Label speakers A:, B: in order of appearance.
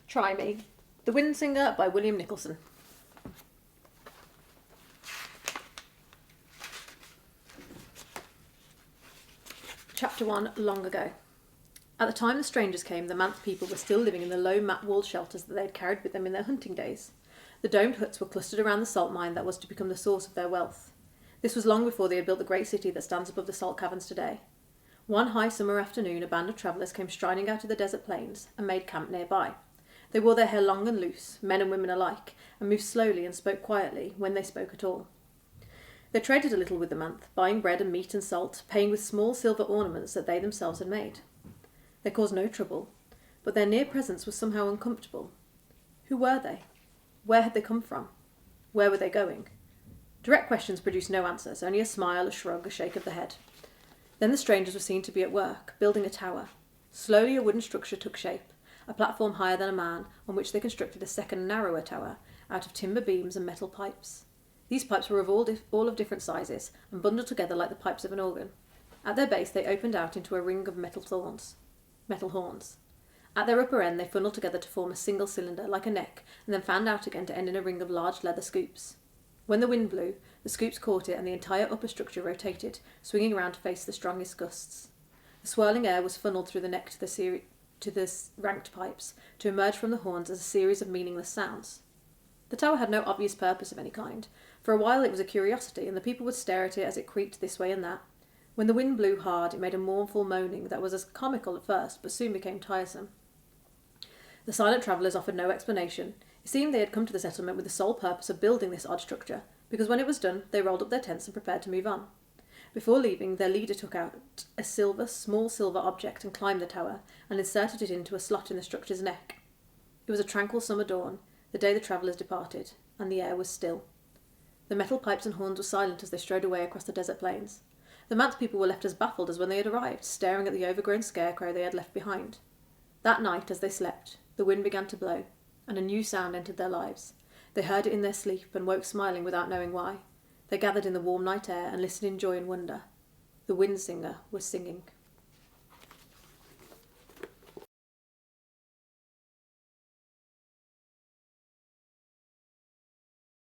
A: Try Me. The Wind Singer by William Nicholson. Chapter 1. Long ago. At the time the strangers came, the Manth people were still living in the low mat-walled shelters that they had carried with them in their hunting days. The domed huts were clustered around the salt mine that was to become the source of their wealth. This was long before they had built the great city that stands above the salt caverns today. One high summer afternoon, a band of travellers came striding out of the desert plains and made camp nearby. They wore their hair long and loose, men and women alike, and moved slowly and spoke quietly, when they spoke at all. They traded a little with the Manth, buying bread and meat and salt, paying with small silver ornaments that they themselves had made. They caused no trouble, but their near presence was somehow uncomfortable. Who were they? Where had they come from? Where were they going? Direct questions produced no answers, only a smile, a shrug, a shake of the head. Then the strangers were seen to be at work, building a tower. Slowly a wooden structure took shape, a platform higher than a man, on which they constructed a second narrower tower, out of timber beams and metal pipes. These pipes were of all of different sizes, and bundled together like the pipes of an organ. At their base they opened out into a ring of metal horns. At their upper end they funneled together to form a single cylinder, like a neck, and then fanned out again to end in a ring of large leather scoops. When the wind blew, the scoops caught it and the entire upper structure rotated, swinging around to face the strongest gusts. The swirling air was funneled through the neck to the ranked pipes, to emerge from the horns as a series of meaningless sounds. The tower had no obvious purpose of any kind. For a while it was a curiosity, and the people would stare at it as it creaked this way and that. When the wind blew hard, it made a mournful moaning that was as comical at first, but soon became tiresome. The silent travellers offered no explanation. It seemed they had come to the settlement with the sole purpose of building this odd structure, because when it was done, they rolled up their tents and prepared to move on. Before leaving, their leader took out a small silver object and climbed the tower, and inserted it into a slot in the structure's neck. It was a tranquil summer dawn, the day the travellers departed, and the air was still. The metal pipes and horns were silent as they strode away across the desert plains. The Manth people were left as baffled as when they had arrived, staring at the overgrown scarecrow they had left behind. That night, as they slept, the wind began to blow, and a new sound entered their lives. They heard it in their sleep, and woke smiling without knowing why. They gathered in the warm night air, and listened in joy and wonder. The wind singer was singing.